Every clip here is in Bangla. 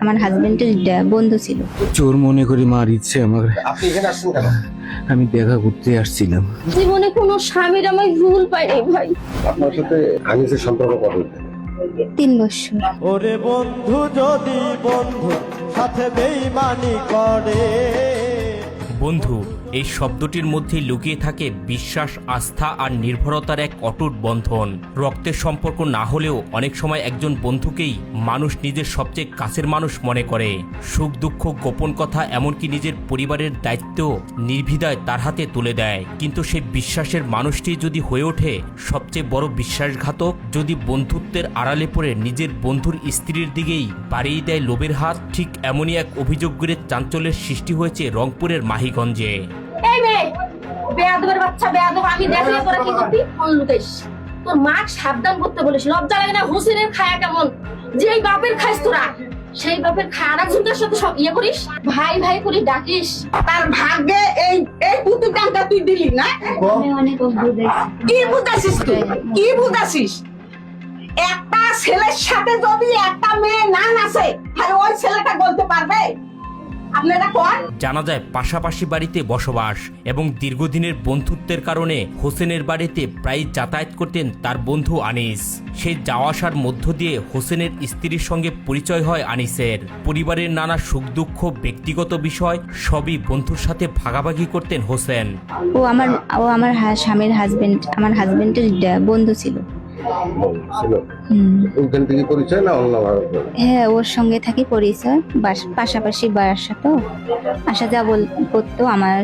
আমার হাজবেন্ডের বন্ধু ছিল। চোর মনে করে মারিচ্ছে আমাকে। আপনি এখানে আসছেন কেন? আমি দেখা করতে আসছিলাম। জীবনে কোনো স্বামীর আমি ভুল পাইনি ভাই। আপনার সাথে আনিসের সম্পর্ক কবে? 3 বছর। ওরে বন্ধু যদি বন্ধু সাথে বেইমানি করে। বন্ধু এই শব্দটির মধ্যে লুকিয়ে থাকে বিশ্বাস, আস্থা আর নির্ভরতার এক অটুট বন্ধন। রক্তের সম্পর্ক না হলেও অনেক সময় একজন বন্ধুকেই মানুষ নিজের সবচেয়ে কাছের মানুষ মনে করে। সুখ দুঃখ, গোপন কথা, এমনকি নিজের পরিবারের দায়িত্ব নির্দ্বিধায় তার হাতে তুলে দেয়। কিন্তু সেই বিশ্বাসের মানুষটি যদি হয়ে ওঠে সবচেয়ে বড় বিশ্বাসঘাতক, যদি বন্ধুত্বের আড়ালে পড়ে নিজের বন্ধুর স্ত্রীর দিকেই বাড়িয়ে দেয় লোভের হাত, ঠিক এমনই এক অভিযোগ করে চাঞ্চল্যের সৃষ্টি হয়েছে রংপুরের মাহিগঞ্জে। এই মেয়ে, বেয়াদবের বাচ্চা, বেয়াদব। আমি দেখলে তোরা কি করবি? ফোন লুকাইস। তোর মা সাবধান করতে বলিস। লজ্জা লাগে না? হোসেনের খায়া কেমন, যেই বাপের খাইস তোরা, সেই বাপের খায় আর একজনের সাথে সব ইয়ে করিস, ভাই ভাই করে ডাকিস। তার ভাগ্যে এই এই পুতুল কামটা তুই দিলি না? আমি অনেক বুঝাইছি। কি বুঝাছিস তুই? কি বুঝাছিস? একটা ছেলের সাথে যদি একটা মেয়ে না নাচে তাহলে ওই ছেলেটা বলতে পারবে? আপনারা কোন? জানা যায় পাশাপাশি বাড়িতে বসবাস এবং দীর্ঘদিনের বন্ধুত্বের কারণে হোসেনের বাড়িতে প্রায় যাতায়াত করতেন তার বন্ধু আনিস। সেই যাওয়া আসার মধ্য দিয়ে হোসেনের স্ত্রীর সঙ্গে পরিচয় হয় আনিসের। পরিবারের নানা সুখ দুঃখ, ব্যক্তিগত বিষয় সবই বন্ধুর সাথে ভাগাভাগি করতেন হোসেন। ও আমার স্বামীর হাজবেন্ড, আমার হাজবেন্ডের বন্ধু ছিল। ছিল হুম। ওখান থেকে পরিচয় না অন্য ভাবে? হ্যাঁ, ওর সঙ্গে থাকি পরিচয়। পাশাপাশি বাসা তো, আসা যা করতো। আমার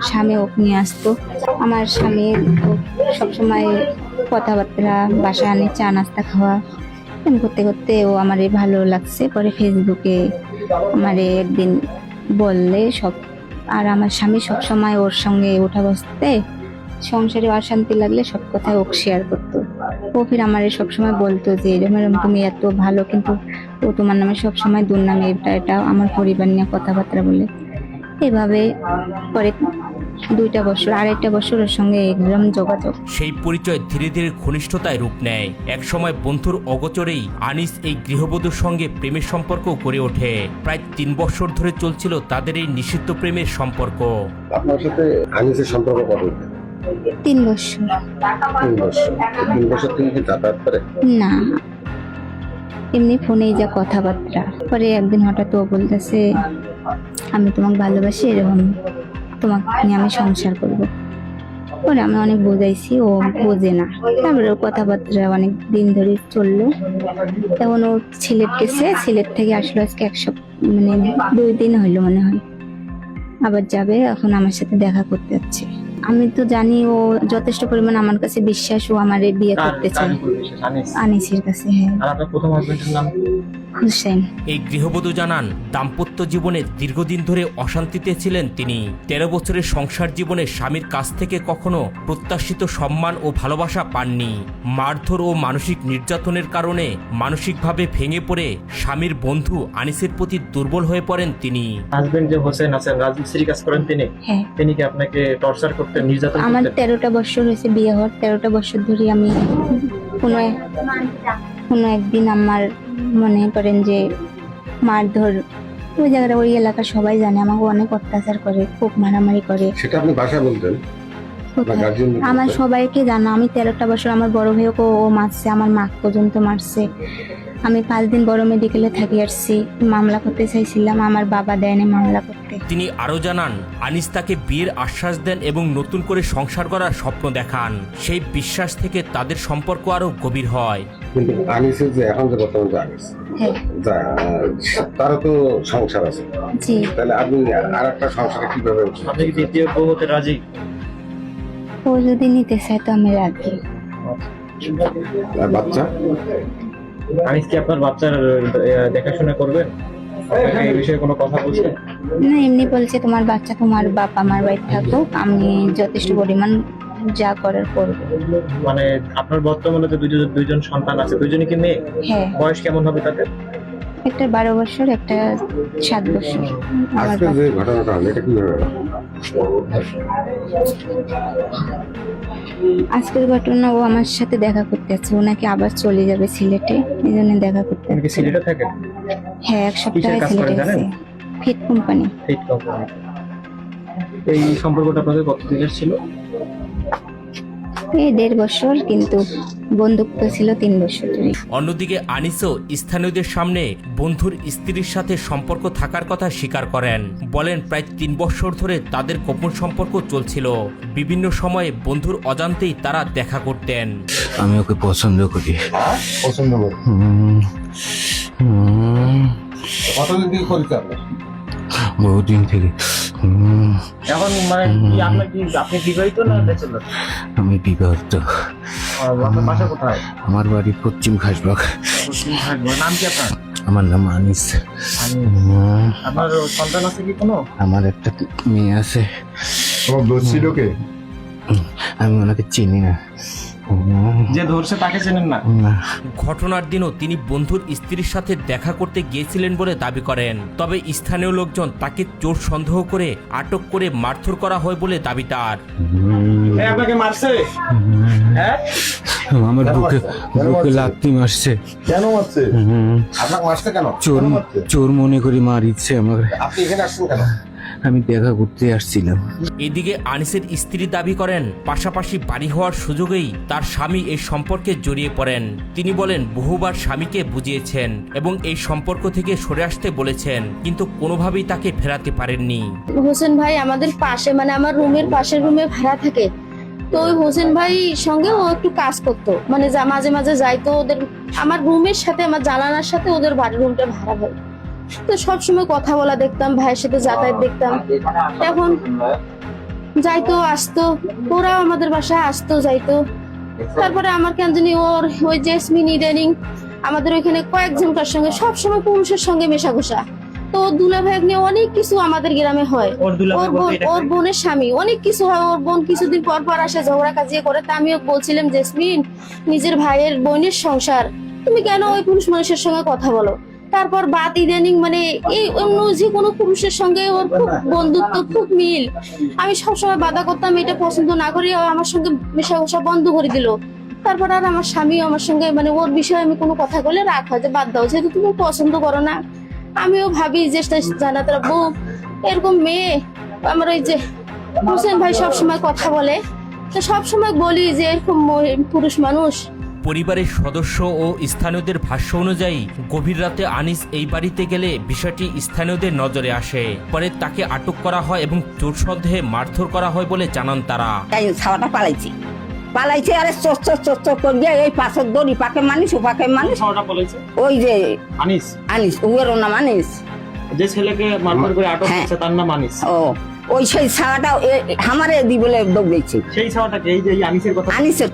স্বামী ওকে নিয়ে আসতো। আমার স্বামী সবসময় কথাবার্তা, বাসা আনে, চা নাস্তা খাওয়া এরকম করতে করতে ও আমারে ভালো লাগছে। পরে ফেসবুকে আমারে একদিন বললে সব, আর আমার স্বামী সবসময় ওর সঙ্গে ওঠা বসতে, সংসারে অশান্তি লাগলে সব কথা ওকে শেয়ার করতো। ও ফির আমারে সবসময় বলতো যে এরকম এরকম তুমি এত ভালো, কিন্তু ও তোমার নামে সবসময় দুর্নামে, এটা আমার পরিবার নিয়ে কথাবার্তা বলে। এভাবে পরে 2টা বছর, 2.5 বছর ওর সঙ্গে একদম যোগাযোগ। সেই পরিচয় ধীরে ধীরে ঘনিষ্ঠতায় রূপ নেয়। একসময় বন্ধুর অগোচরেই আনিস এই গৃহবধূর সঙ্গে প্রেমের সম্পর্ক গড়ে ওঠে। প্রায় 3 বছর ধরে চলছিল তাদের এই নিষিদ্ধ প্রেমের সম্পর্ক। আপনার সাথে আনিসের সম্পর্ক কবে? 3 বছর। 3 বছর। 3 বছর থেকে কি যাতায়াত করে? না, এমনি ফোনেই যা কথাবার্তা। পরে একদিন হঠাৎ ও বলতেছে আমি তোমাকে ভালোবাসি, এরকম তোমাকে নিয়ে আমি সংসার করব। পরে আমি অনেক বোঝাইছি, ও বোঝে না। তারপরে ওর কথাবার্তা অনেক দিন ধরে চললো। তখন ও সিলেট গেছে, সিলেট থেকে আসলো আজকে 2 দিন হইলো মনে হয়। আবার যাবে, এখন আমার সাথে দেখা করতে যাচ্ছে। আমি তো জানি ও যথেষ্ট পরিমাণ আমার কাছে বিশ্বাস, ও আমারে বিয়ে করতে চায় আনিসের কাছে। হ্যাঁ। আর আপনার প্রথম হাজবেন্ডের নাম? হোসেন। এই গৃহবধূ জানান দাম্পত্য জীবনে দীর্ঘদিন ধরে অশান্তিতে ছিলেন তিনি। 13 বছরের সংসার জীবনে স্বামীর কাছ থেকে কখনো প্রত্যাশিত সম্মান ও ভালোবাসা পাননি। মারধর ও মানসিক নির্যাতনের কারণে মানসিকভাবে ভেঙে পড়ে স্বামীর বন্ধু আনিসের প্রতি দুর্বল হয়ে পড়েন তিনি। হাজবেন্ড যে হোসেন আছেন, রাজমিস্ত্রি কাজ করেন তিনি। হ্যাঁ। তিনি কি আপনাকে টর্চার করতেন, নির্যাতন আমার করতেন? 13টা বছর হয়েছে বিয়ে হওয়ার। 13টা বছর ধরে আমি কোনো একদিন আমার মনে করেন যে মারধর, ওই জায়গাটা, ওই এলাকার সবাই জানে আমাকে অনেক অত্যাচার করে, খুব মারামারি করে। সেটা আপনি ভাষা বলতেন? কোথায়? গার্জিয়ান আমার সবাইকে জানা। আমি 13টা বছর, আমার বড় ভাইকে ও মারছে, আমার মা পর্যন্ত মারছে। আমি 5 দিন বড় মেডিকেলে থাকি আসছি। মামলা করতে চাইছিলাম, আমার বাবা দেয়নি মামলা করতে। তিনি আরো জানান আনিস তাকে বিয়ের আশ্বাস দেন এবং নতুন করে সংসার করার স্বপ্ন দেখান। সেই বিশ্বাস থেকে তাদের সম্পর্ক আরো গভীর হয়। কিন্তু আনিসের যে এখন যে বর্তমান যে আনিস, হ্যাঁ। তারও তো সংসার আছে। জি। তাহলে আপনি আর একটা সংসারে কিভাবে উঠছেন? আপনি কি দ্বিতীয় বউ হতে রাজি? ও যদি নিতে চায় তো আমি রাজি। আর বাচ্চা? আনিস কি আপনার বাচ্চার দেখাশোনা করবেন? আপনাকে এই বিষয়ে কোনো কথা বলছেন? না, এমনি বলছে তোমার বাচ্চা তোমার বাবা মার বাড়িতে থাকুক, আমি যথেষ্ট পরিমাণ যা করার করবো। মানে আপনার বর্তমানে তো দুইজন সন্তান আছে, দুইজনই কি মেয়ে? হ্যাঁ। বয়স কেমন হবে তাদের? একটা 12 বছর, একটা 7 বছর। আমার আজকে যে ঘটনাটা হলো এটা কিভাবে হলো? আজকের ঘটনা, ও আমার সাথে দেখা করতে যাচ্ছে। ও নাকি আবার চলে যাবে সিলেটে, এই জন্য দেখা করতে আপনি কি যাচ্ছে। সিলেটে থাকেন? হ্যাঁ, এক সপ্তাহে কাজ করেন ছেলেটা জানেন? Fit company. Fit company. এই সম্পর্কটা আপনাদের কতদিনের ছিল? এই 1.5 বছর, কিন্তু বন্ধুত্ব ছিল 3 বছর ধরে। অন্যদিকে আনিসও স্থানীয়দের সামনে বন্ধুর স্ত্রীর সাথে সম্পর্ক থাকার কথা স্বীকার করেন। বলেন প্রায় 3 বছর ধরে তাদের গোপন সম্পর্ক চলছিল। বিভিন্ন সময়ে বন্ধুর অজান্তেই তারা দেখা করতেন। আমি ওকে পছন্দ করি। পছন্দ করি। হুম, হুম, কতদিন থেকে পরিচয় আপনার? বহুদিন থেকে। হুম, এখন মানে কি আপনি বিবাহিত না ব্যাচেলর? আমি বিবাহিত। আপনার বাসা কোথায়? আমার বাড়ি পশ্চিম খাসবাগ। নাম কি আপনার? আমার নাম আনিস। হুম, আপনার সন্তান আছে কি কোনো? আমার একটা মেয়ে আছে। তোমার দোষ ছিল কে? আমি ওনাকে চিনি না। হুম, যে ধরছে তাকে চেনেন না? না। ঘটনার দিনও তিনি বন্ধুর স্ত্রীর সাথে দেখা করতে গিয়েছিলেন বলে দাবি করেন। তবে স্থানীয় লোকজন তাকে চোর সন্দেহ করে আটক করে মারধর করা হয় বলে দাবি তার। হুম, আপনাকে মারছে? হ্যাঁ, আমার বুকে লাথি মারছে। কেন মারছে? হুম, আপনাকে মারছে কেন? চোর কেন মারছে? চোর মনে করি মারিচ্ছে আমাকে। আপনি এখানে আসছেন কেন? আমি দেখা করতে আসছিলাম। এদিকে আনিসের স্ত্রী দাবি করেন পাশাপাশি বাড়ি হওয়ার সুযোগেই তার স্বামী এই সম্পর্কে জড়িয়ে পড়েন। তিনি বলেন বহুবার স্বামীকে বুঝিয়েছেন এবং এই সম্পর্ক থেকে সরে আসতে বলেছেন, কিন্তু কোনোভাবেই তাকে ফেরাতে পারেননি। হোসেন ভাই আমাদের পাশে, মানে আমার রুমের পাশের রুমে ভাড়া থাকে। তো ওই হোসেন ভাই সঙ্গে ও একটু কাজ করতো, মানে মাঝে মাঝে যাইতো ওদের, আমার রুমের সাথে, আমার জানালার সাথে ওদের বাড়ির রুমটা ভাড়া হয়। তো সবসময় কথা বলা দেখতাম, ভাইয়ের সাথে যাতায়াত দেখতাম। এখন যাইতো আসতো, ওরাও আমাদের বাসায় আসতো যাইতো। তারপরে আমার কেন জানি ওর ওই জেসমিন ইদানিং আমাদের ওইখানে কয়েকজনকার সঙ্গে সবসময় পুরুষের সঙ্গে মেশাঘোষা। তো ওর দুলা ভাই নিয়ে অনেক কিছু আমাদের গ্রামে হয়। ওর বোনের স্বামী অনেক কিছু হয়। ওর বোন কিছুদিন পর পর আসে, ঝগড়া কাজিয়ে করে। তা আমিও বলছিলাম, জেসমিন নিজের ভাইয়ের বোনের সংসার, তুমি কেন ওই পুরুষ মানুষের সঙ্গে কথা বলো? তারপর বাত ইদানিং মানে এই অন্য যে কোনো পুরুষের সঙ্গে ওর খুব বন্ধুত্ব, খুব মিল। আমি সবসময় বাধা করতাম, এটা পছন্দ না করি ও আমার সঙ্গে মেশাঘোষা বন্ধ করে দিল। তারপর আর আমার স্বামী আমার সঙ্গে, মানে ওর বিষয়ে আমি কোনো কথা বলে রাখ হয় যে বাদ দাও, যেহেতু তুমি পছন্দ করো না। আমিও ভাবি যে জানাতে বউ এরকম মেয়ে, আমার ওই যে হোসেন ভাই সবসময় কথা বলে, তো সবসময় বলি যে এরকম পুরুষ মানুষ। পরিবারের সদস্য ও স্থানীয়দের ভাষ্য অনুযায়ী গভীর রাতে আনিস এই বাড়িতে গেলে বিষয়টি স্থানীয়দের নজরে আসে। পরে তাকে আটক করা হয় এবং চোর সন্দেহে মারধর করা হয় বলে জানান তারা। এই ছাওয়াটা পালাইছে আরে চোর চোর চোর চোর করে এই পাশের দড়ি পাকে মানুষ ও পাকে মানুষ। ওই যে আনিস উয়ের নাম আনিস, যে ছেলেকে মারধর করে আটক হ্যাঁ। করছে তার নাম আনিস। ও ওই সেই ছাওয়াটা আমারে দি বলে দৌড়েছে। সেই ছাওয়াটাকে এই যে আনিসের কথা আনিসের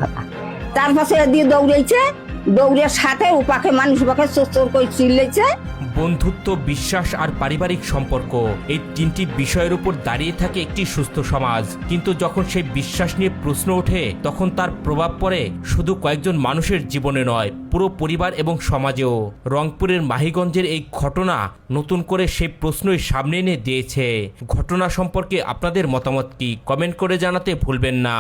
কথা তার পাশে দিয়ে দৌড়েছে, দৌড়ের সাথে ও পাকে মানুষ পাকে চোর চোর করে চিল্লেছে। বন্ধুত্ব, বিশ্বাস আর পারিবারিক সম্পর্ক, এই 3টি বিষয়ের উপর দাঁড়িয়ে থাকে একটি সুস্থ সমাজ। কিন্তু যখন সেই বিশ্বাস নিয়ে প্রশ্ন ওঠে, তখন তার প্রভাব পড়ে শুধু কয়েকজন মানুষের জীবনে নয়, পুরো পরিবার এবং সমাজেও। রংপুরের মাহিগঞ্জের এই ঘটনা নতুন করে সেই প্রশ্নই সামনে এনে দিয়েছে। ঘটনা সম্পর্কে আপনাদের মতামত কি? কমেন্ট করে জানাতে ভুলবেন না।